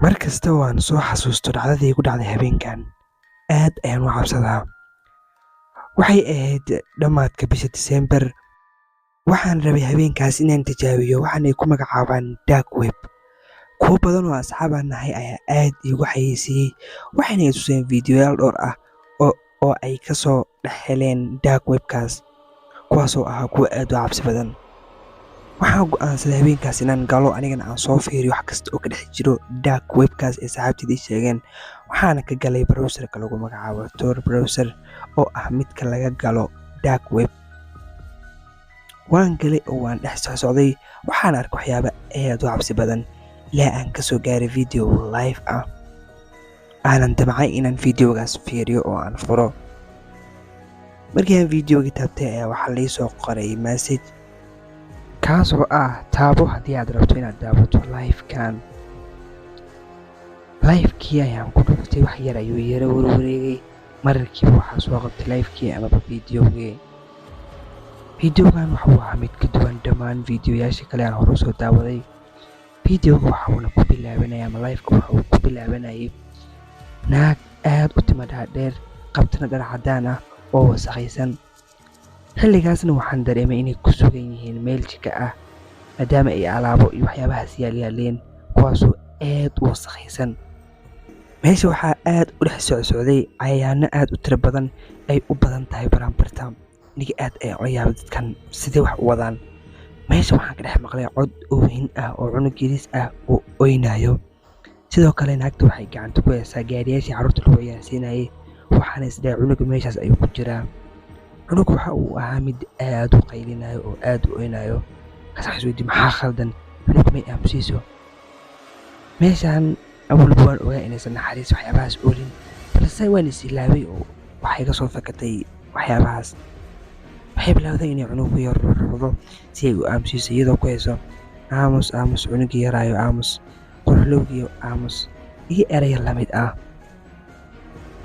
mar kasta oo aan soo xasuusto dhacdadii igu dhacday habeenkan aad ayaan u cabsadaa. Waxay ahayd dhammaadka bisha Diseembar. Waxaan rabay habeenkaas inaan tijaabiyo waxaan ay ku magacaabaan dark web. Kuwo badan oo asxaab aan nahay ayaa aad iigu xayeysiiyey waxayna i tuseen fiidiyoyaal dhowr ah oo ay ka soo dhex heleen dark webkaas, kuwaasoo ahaa kuwo aad u cabsi badan. Waxaan go'aansaday habeenkaas inaan galo anigana aan soo fiiriyo wax kasta oo ka dhex jiro dark webkaas ee saaxiibtayda ii sheegeen. Waxaana ka galay browserka lagu magacaabo Tor browser oo ah midka laga galo dark web. Waan galay oo waan dhex socday waxaan arkay waxyaabo aad u cabsi badan ilaa aan ka soo gaaray video live ah. Aanan damcay inaan videogaas fiiriyo oo aan furo. Markii aan videogii taabtay ayaa waxaa la ii soo qoray message kaasoo ah taabo haddii aad rabto inaad daawato live-kan. Live-kii ayaan ku dhuftay, wax yar ayuu yara warwareegay. Markiiba waxaa soo qabtay live-kii amaba videogii. Videogan wuxuu ahaa mid ka duwan dhammaan videoyaashii kale aan hore u soo daawaday. Videoga waxuuna ku bilaabanaya ama live-ka wuxuu ku bilaabanayay naag aad u timo dhaadheer, qabtana dhar caddaan ah oo wasakhaysan. Xilligaasna waxaan dareemay inay ku sugan yihiin meel jika ah maadaama ay alaabo iyo waxyaabahaas yaalyaaleen kuwaasoo aad u wasakhaysan. Meesha waxaa aad u dhex socday cayayaano aad u tiro badan ay u badan tahay baranbarta. Aniga aad ayaan ula yaabay dadkan sidee wax u wadaan. Meesha waxaan ka dhex maqlay cod oohin ah oo cunug yariis ah oo oynayo. Sidoo kale naagta waxay gacanta ku haysaa gaariyaashii carruurta lagu ciyaarsiinayay, waxaana isdhahay cunuga meeshaas ayuu ku jiraa. Cunug waxa uu ahaa mid aad u qaylinayo oo aad u oynayo. Waxaan isweydiiyey maxaa khaldan, cunug may aamusiiso. Meeshaan awalba waan ogaa inaysan naxariis waxyaabahaas oolin, balse waan is ilaaway oo waxay ka soo fakatay waxyaabahaas. Waxay bilowday inay cunugu yar ruxdo si ay u aamusiiso iyadoo ku hayso aamus aamus, cunugii yaraayo aamus, qorxlowgiyo aamus iyo erayo la mid ah.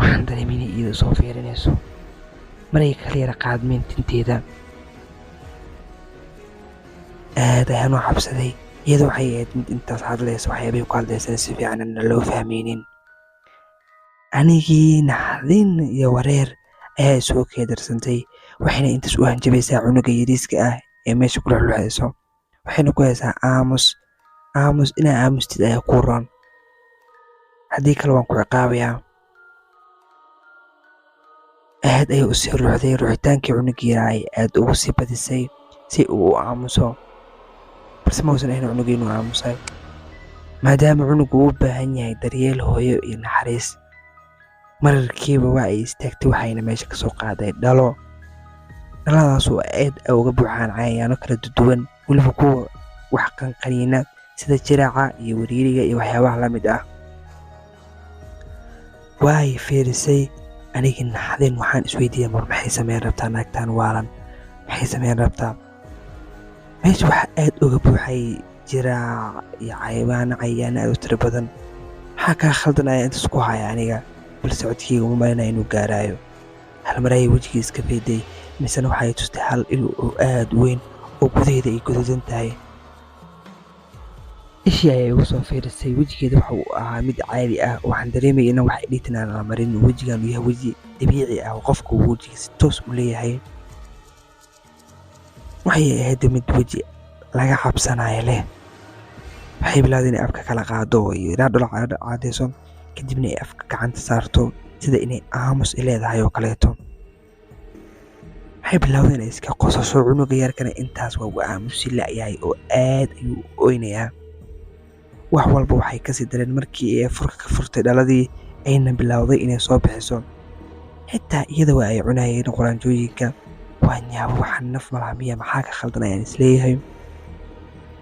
Waxaan dareemay inay iyada soo fiirinayso maray kala yara qaadmeen tinteeda. aad ayaan u cabsaday. Iyada waxay ahayd mid intaas hadlaysa waxyaabay ku hadlaysana si fiican aan loo fahmaynin. Anigii naxdin iyo wareer ayaa soo keedarsantay, waxayna intaas u hanjabaysaa cunuga yariiska ah ee meesha ku luxluxayso. Waxayna ku haysaa aamus aamus, inaa aamustid ayaa kuu roon, haddii kale waan ku ciqaabayaa. aad ayay u sii ruuxday. ruuxitaankii cunugii yaraa ay aad ugu sii badisay si uu u aamuso, balse ma uusan ahayn cunugii inuu aamusay maadaama cunugu uu u baahan yahay daryeel hooyo iyo naxariis. Mararkiiba waa ay istaagtay waxayna meesha ka soo qaaday dhalo. dhaladaasoo aad uga buuxaan cayayaano kala duwan, weliba kuwa wax qaniina sida jiraaca iyo wariiriga iyo waxyaabaha la mid ah. Way fiirisay, anigii naxdin waxaan isweydiiyey mar maxay sameyn rabtaa naagtaan waalan, maxay sameyn rabtaa. Meesha waxaa aad uga buuxay jiraac iyo cayayaano aad u tiro badan. maxaa kaa khaldan ayaa intaas ku haya aniga, balse codkeyga uma malinaya inuu gaaraayo. hal mar ayay wejigii iska fayday, misena waxay tustay hal il oo aad u weyn oo gudaheeda ay guduudan tahay. ishii ayay igu soo fiirisay. wejigeeda waxa uu ahaa mid caadi ah. waxaan dareemayay in wax editin aan la marin, wejigan uu yahay weji dabiici ah oo qofka uu wejigiisa toos u leeyahay. waxay ahayd mid weji laga cabsanayo leh. waxay bilowday inay afka kala qaado iyo inaa dholo caadayso, kadibna ay afka gacanta saarto sida inay aamus leedahay oo kaleeto. waxay bilowday inay iska qosasho. cunuga yarkana intaas waa uu aamusi la'yahay oo aad ayuu u oynayaa. wax walba waxay kasii dareen markii ay furka ka furtay dhaladii ayna bilowday inay soo bixiso. xitaa iyada waa ay cunayeen quraanjooyinka. waan yaabo, waxaan naf malaha miya, maxaa ka khaldan ayaan isleeyahay.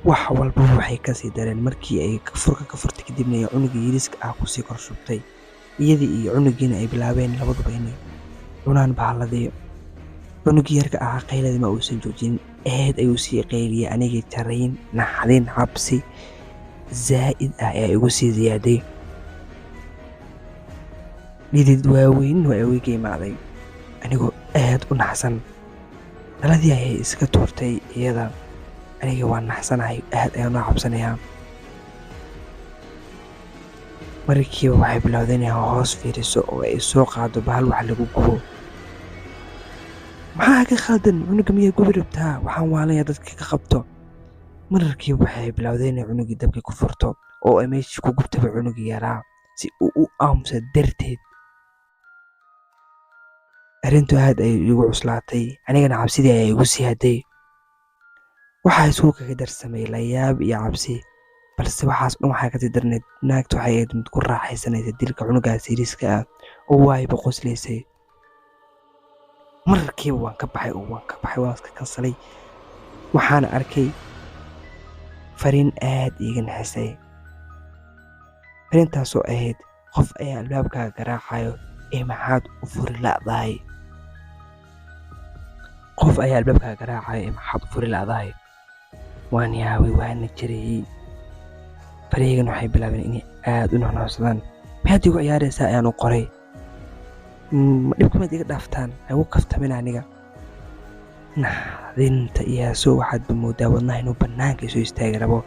wax walba waxay kasii dareen markii ay furka ka furtay, kadibna ay cunugii yariiska ah kusii kor shubtay. iyadii iyo cunugiina ay bilaabeen labaduba inay cunaan bahaaladii. cunugii yarka ahaa qayladii ma uusan joojinin, aad ayuu sii qayliyay. anigii jarayn, naxdin, cabsi zaa'id ah ayaa igu sii ziyaaday. dhidid waaweyn waa iga imaaday anigoo aad u naxsan. dhaladii ayay iska tuurtay iyada. aniga waan naxsanahay, aad ayaan u cabsanayaa. markiiba waxay bilowday inay hoos fiiriso oo ay soo qaado bahal wax lagu gubo. maxaa ka khaldan, cunuga miyaa gubi rabtaa? waxaan waalaya dadka ka qabto. markiiba waxay bilowday inay cunugii dabkii ku furto oo ay meeshii ku gubtaba cunugii yaraa si uu u aamusa darteed. arrintu aad ayay igu cuslaatay, anigana cabsidii ayaa igu sii haday. waxaa isugu kaga darsamay layaab iyo cabsi, balse waxaas dhan waxaa kasii darneed naagtu waxay ahayd mid ku raaxaysanaysa dilka cunugaas yariiska ah oo waayba qoslaysay. markiiba waan ka baxay waan iska kansalay. waxaana arkay fariin aad iiga naxisay. fariintaasoo ahayd qof ayaa albaabkaaga garaacayo ee maxaad u furi la'dahay. waan yaabay waana jirayey. fareygan waxay bilaabeen inay aad u nuxnuxsadaan. maxaad igu ciyaaraysaa ayaan u qoray. ma dhibkumaad iga dhaaftaan, hagu kaftamin aniga. naxdinta iyaaso waxaadba moodaa wadnaha inuu bannaanka isoo istaagi rabo.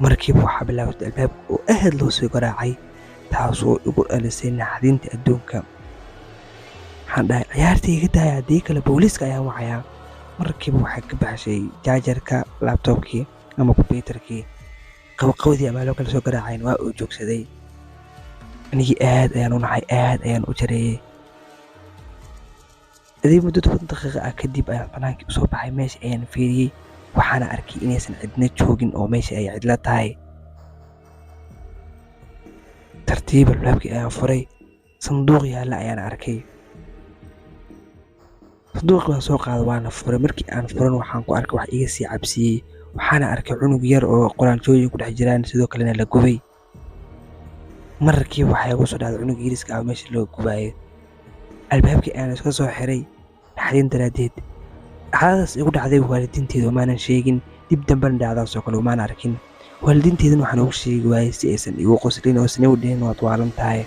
markiiba waxaa bilaabatay albaabka oo aad loo soo garaacay, taasoo igu dhalisay naxdinta adduunka. waxaan dhahay ciyaarta iga daaya, haddii kale booliiska ayaan wacayaa. markiiba waxaa ka baxshay jaajarka laabtoobkii ama kombyuutarkii. qabaqabadii ama loo kala soo garaacayn waa uu joogsaday. anigii aad ayaan u naxay, aad ayaan u jareeyey. adii muddo 10 daqiiqo ah kadib ayaan banaankii usoo baxay. meesha ayaan fiiriyey, waxaana arkay inaysan cidna joogin oo meesha ay cidla tahay. tartiib albaabkii ayaan furay, sanduuq yaalla ayaan arkay. sanduuqii waan soo qaaday waana furay. markii aan furan waxaan ku arkay wax iga sii cabsiyey. waxaana arkay cunug yar oo quraanjooyin ku dhex jiraan, sidoo kalena la gubay. markiiba waxaa igu soo dhacday cunug yariiska ah meesha loo gubaayay. albaabkii ayaan iska soo xiray naxdin daraaddeed. dhacdadaas igu dhacday waalidiinteeda umaanan sheegin, dib dambena dhacdaasoo kale umaan arkin. waalidiinteedana waxaan ugu sheegi waayey si aysan igu qoslin oo isna u dhihin waad waalan tahay.